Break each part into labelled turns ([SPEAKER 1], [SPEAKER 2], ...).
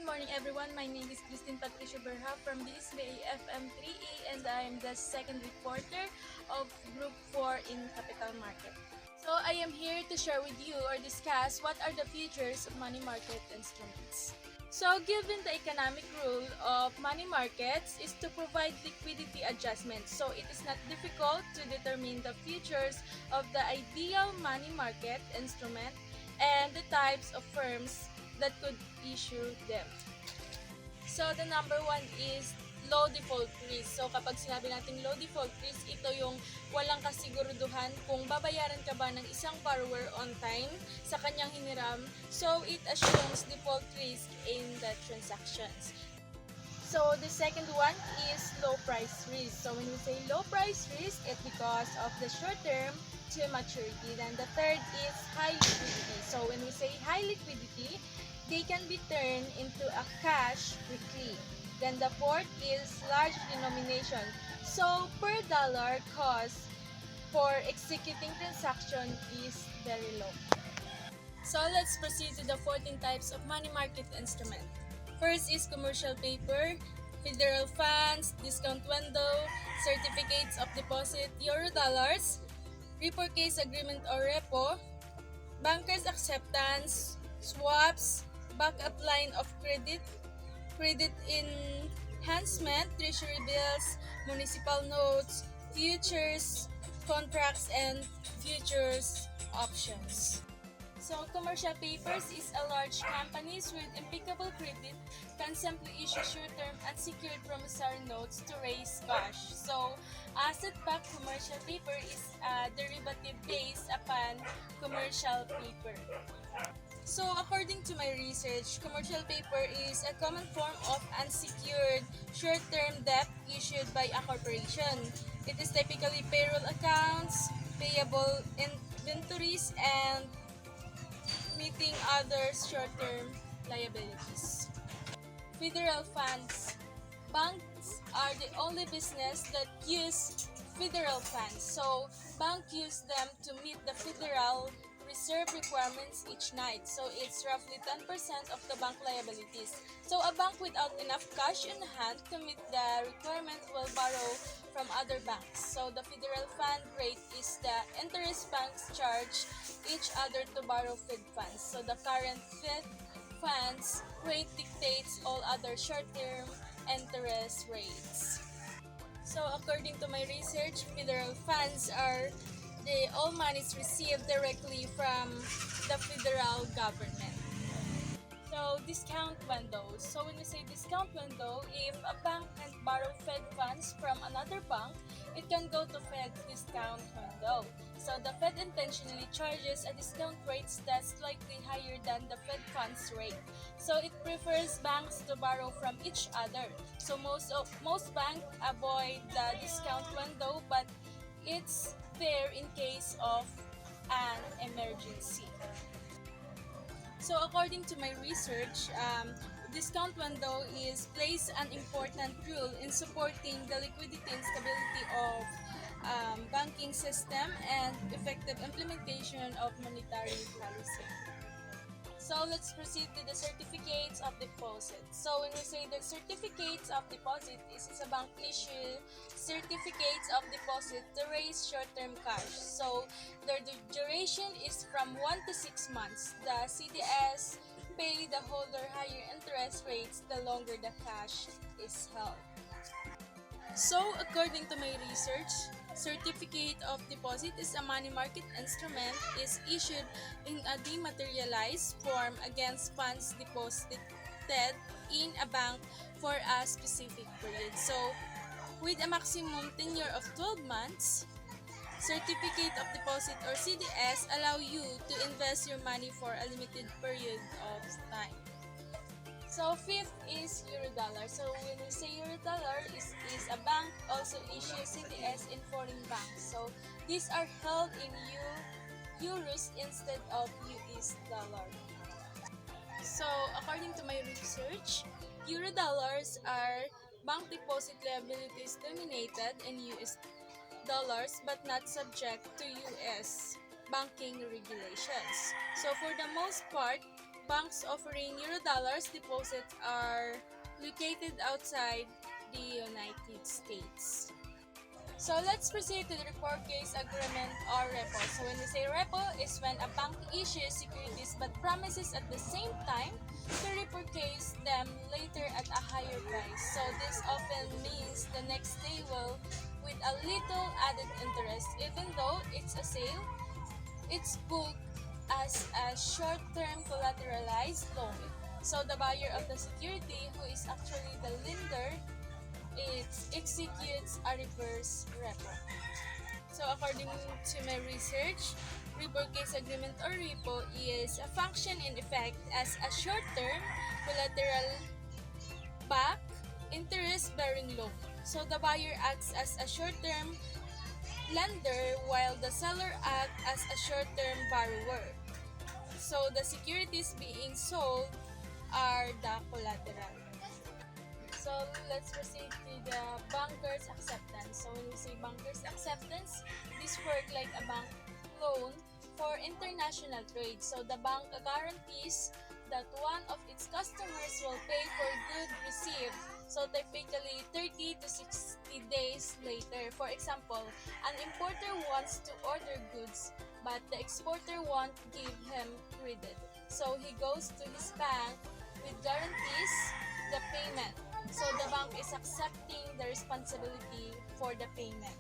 [SPEAKER 1] Good morning everyone. My name is Christine Patricia Berha from DSBA FM3E and I am the second reporter of Group 4 in Capital Market. So I am here to share with you or discuss what are the features of money market instruments. So given the economic rule of money markets is to provide liquidity adjustments. So it is not difficult to determine the features of the ideal money market instrument and the types of firms that could issue them. So the number one is low default risk. So kapag sinabi natin low default risk, ito yung walang kasiguruduhan kung babayaran ka ba ng isang borrower on time sa kanyang hiniram. So it assumes default risk in the transactions. So the second one is low price risk. So when we say low price risk, it's because of the short term to maturity. Then the third is high liquidity. So when we say high liquidity, they can be turned into a cash quickly. Then the fourth is large denomination. So per dollar cost for executing transaction is very low. So let's proceed to the 14 types of money market instrument. First is commercial paper, federal funds, discount window, certificates of deposit, euro dollars, repo case agreement or repo, bankers acceptance, swaps, backup line of credit, credit enhancement, treasury bills, municipal notes, futures, contracts, and futures options. So commercial papers is a large companies with impeccable credit can simply issue short-term unsecured promissory notes to raise cash. So asset-backed commercial paper is a derivative based upon commercial paper. So according to my research, commercial paper is a common form of unsecured short-term debt issued by a corporation. It is typically payroll accounts, payable inventories, and meeting other short-term liabilities. Federal funds. Banks are the only business that use federal funds. So bank use them to meet the federal reserve requirements each night. So it's roughly 10% of the bank liabilities. So a bank without enough cash in hand to meet the requirement will borrow from other banks. So the federal fund rate is the interest banks charge each other to borrow Fed funds. So the current Fed funds rate dictates all other short-term interest rates. So according to my research, federal funds are all monies received directly from the federal government. So discount windows. So when we say discount window, if a bank can borrow Fed funds from another bank, it can go to Fed's discount window. So the Fed intentionally charges a discount rate that's slightly higher than the Fed funds rate. So it prefers banks to borrow from each other. So most banks avoid the discount window, but it's there in case of an emergency. So according to my research, discount window plays an important role in supporting the liquidity and stability of banking system and effective implementation of monetary policy. So let's proceed to the certificates of deposit. So when we say the certificates of deposit, this is a bank issue certificates of deposit to raise short-term cash. So their duration is from 1 to 6 months. The CDS pay the holder higher interest rates the longer the cash is held. So according to my research, certificate of deposit is a money market instrument is issued in a dematerialized form against funds deposited in a bank for a specific period. So with a maximum tenure of 12 months, certificate of deposit or CDS allow you to invest your money for a limited period of time. So fifth is Eurodollar. So when we say Eurodollar is a bank also issues CDS in foreign banks. So these are held in euros instead of US dollar. So according to my research, Eurodollars are bank deposit liabilities denominated in US dollars but not subject to US banking regulations. So for the most part, banks offering Eurodollars deposits are located outside the United States. So let's proceed to the repo case agreement or repo. So when we say repo is when a bank issues securities but promises at the same time to repurchase them later at a higher price. So this often means the next day will with a little added interest. Even though it's a sale, it's booked as a short-term collateralized loan. So the buyer of the security, who is actually the lender, it executes a reverse repo. So according to my research, repurchase agreement or repo is a function in effect as a short-term collateral back interest-bearing loan. So the buyer acts as a short-term lender while the seller acts as a short-term borrower. So the securities being sold are the collateral. So let's proceed to the banker's acceptance. So when we say banker's acceptance, this works like a bank loan for international trade. So the bank guarantees that one of its customers will pay for goods received. So typically 30 to 60 days later. For example, an importer wants to order goods, but the exporter won't give him credit. So he goes to his bank with guarantees the payment. So the bank is accepting the responsibility for the payment.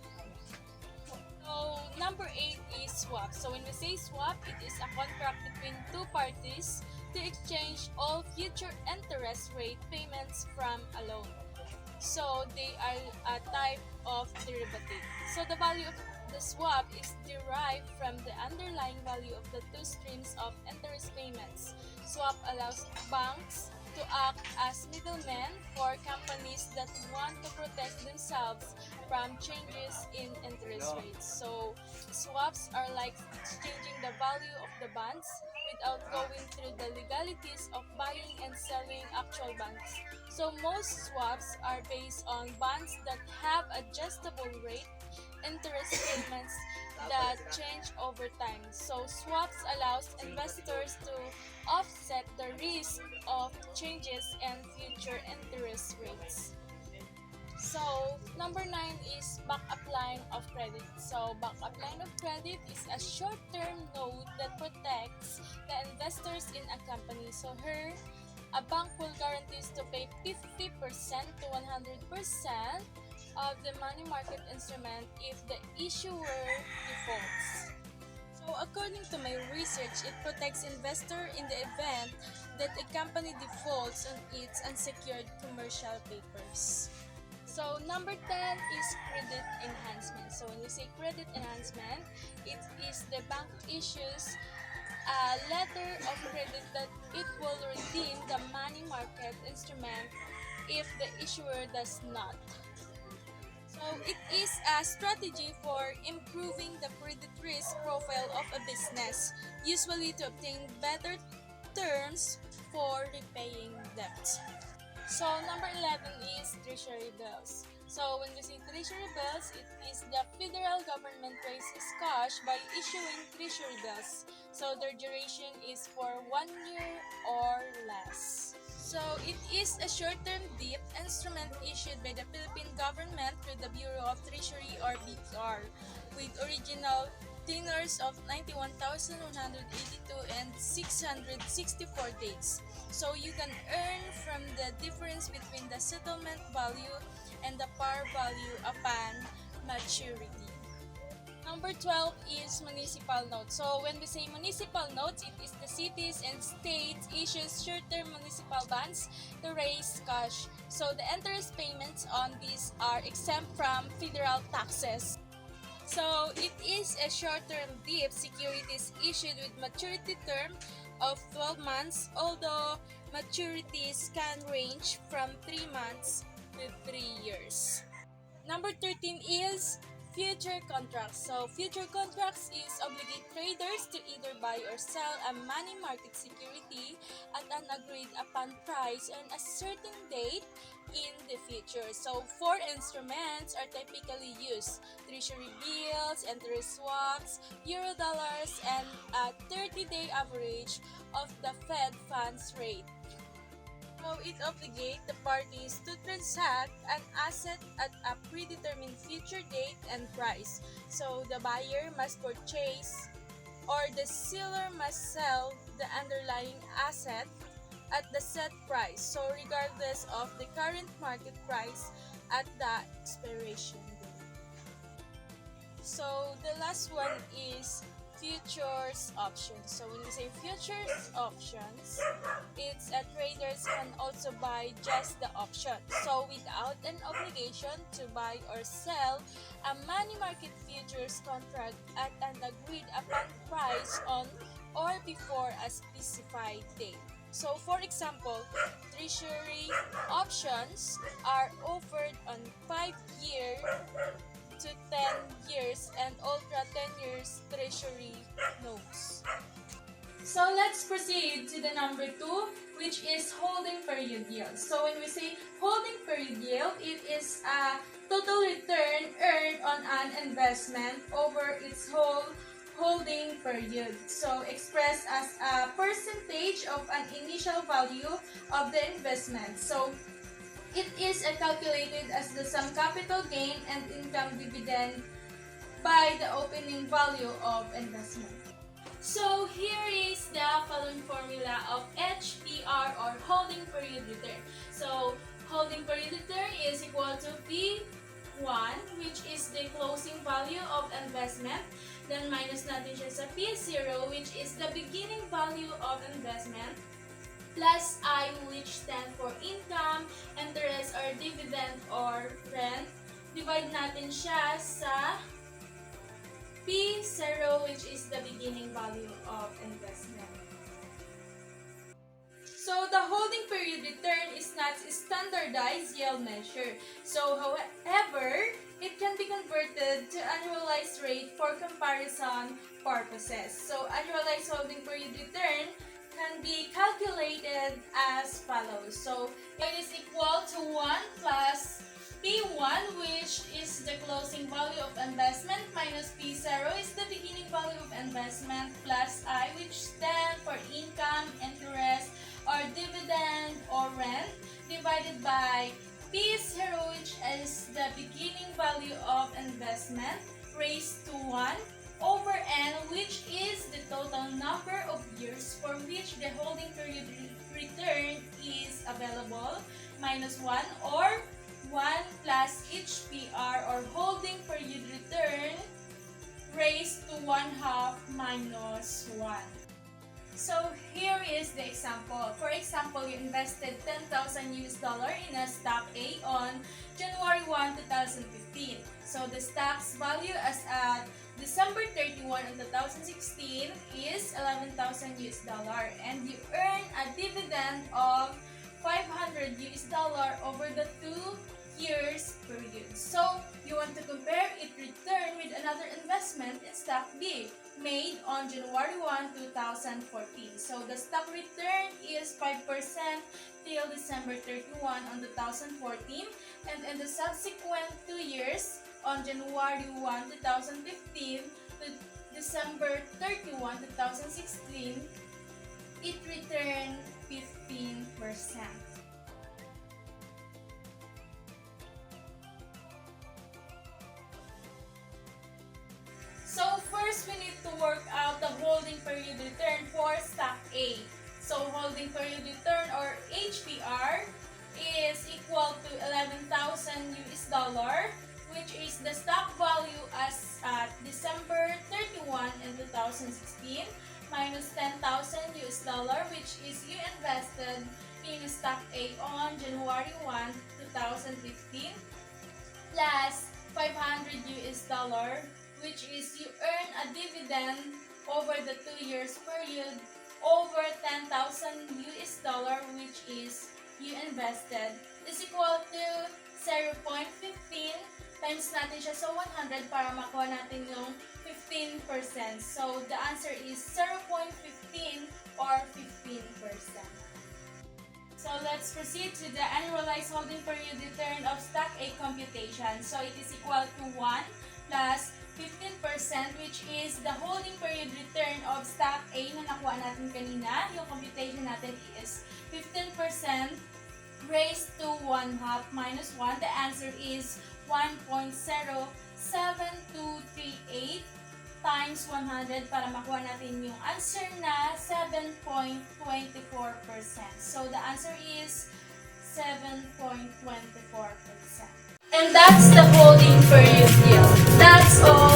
[SPEAKER 1] So number 8 is swap. So when we say swap, it is a contract between two parties to exchange all future interest rate payments from a loan. So they are a type of derivative. So the value of the swap is derived from the underlying value of the two streams of interest payments. Swap allows banks to act as middlemen for companies that want to protect themselves from changes in interest rates. So swaps are like exchanging the value of the bonds without going through the legalities of buying and selling actual bonds. So most swaps are based on bonds that have adjustable rate interest payments that change over time. So swaps allows investors to offset the risk of changes in future interest rates. So number 9 is backup line of credit. So backup line of credit is a short-term note that protects the investors in a company. So here, a bank will guarantees to pay 50% to 100% of the money market instrument if the issuer defaults. So according to my research, it protects investor in the event that a company defaults on its unsecured commercial papers. So number 10 is credit enhancement. So when we say credit enhancement, it is the bank issues a letter of credit that it will redeem the money market instrument if the issuer does not. So it is a strategy for improving the credit risk profile of a business, usually to obtain better terms for repaying debt. So number 11 is treasury bills. So when we say treasury bills, it is the federal government raises cash by issuing treasury bills. So their duration is for 1 year or less. So it is a short-term debt instrument issued by the Philippine government through the Bureau of Treasury or BTR with original tenors of 91,182 and 664 days. So you can earn from the difference between the settlement value and the par value upon maturity. Number 12 is municipal notes. So when we say municipal notes, it is the cities and states issues short-term municipal bonds to raise cash. So the interest payments on these are exempt from federal taxes. So it is a short-term debt securities issued with maturity term of 12 months, although maturities can range from 3 months to 3 years. Number 13 is future contracts. So future contracts is obligate traders to either buy or sell a money market security at an agreed upon price on a certain date in the future. So, four instruments are typically used: treasury bills, interest swaps, euro dollars, and a 30-day average of the Fed funds rate. So, it obligates the parties to transact an asset at a predetermined future date and price. So, the buyer must purchase or the seller must sell the underlying asset at the set price, so regardless of the current market price at the expiration date. So the last one is futures options. So when we say futures options, it's a traders can also buy just the option. So without an obligation to buy or sell a money market futures contract at an agreed upon price on or before a specified date. So for example, treasury options are offered on 5-year to 10 years and ultra 10 years treasury notes. So let's proceed to the number 2, which is holding period yield. So when we say holding period yield, it is a total return earned on an investment over its whole holding period. So expressed as a percentage of an initial value of the investment. So it is calculated as the sum capital gain and income dividend by the opening value of investment. So here is the following formula of HPR or holding period return. So holding period return is equal to P1, which is the closing value of investment. Then minus natin siya sa P0, which is the beginning value of investment, plus I, which stand for income, interest or dividend or rent. Divide natin siya sa P0, which is the beginning value of investment. So the holding period return is not a standardized yield measure. So however, it can be converted to annualized rate for comparison purposes. So annualized holding period return can be calculated as follows. So it is equal to 1 plus P1, which is the closing value of investment, minus P0 is the beginning value of investment, plus I, which stand for income, interest, or dividend or rent, divided by P0, which is the beginning value of investment, raised to 1, over N, which is the total number of years for which the holding period return is available, minus 1, or 1 plus HPR or holding period return raised to 1/2 minus 1. So here is the example. For example, you invested $10,000 in a stock A on January 1, 2015. So the stock's value as at December 31 of 2016 is $11,000 and you earn a dividend of $500 over the 2 years period. So you want to compare its return with another investment in stock B made on January 1, 2014. So the stock return is 5% till December 31 on 2014, and in the subsequent 2 years on January 1, 2015 to December 31, 2016, it returned 15%. So first, we need to work out the holding period return for stock A. So holding period return or HPR is equal to $11,000, which is the stock value as at December 31 in 2016, minus $10,000, which is you invested in stock A on January 1, 2015, plus $500, which is you earn a dividend over the 2 years period over $10,000, which is you invested, is equal to 0.15 times natin siya sa 100 para makuha natin yung 15%. So the answer is 0.15 or 15%. So let's proceed to the annualized holding period return of stock A computation. So it is equal to 1 plus 15%, which is the holding period return of stock A na nakuha natin kanina. Yung computation natin is 15% raised to 1 half minus 1. The answer is 1.07238 times 100 para makuha natin yung answer na 7.24%. So the answer is 7.24%. And that's the holding period yield. That's all.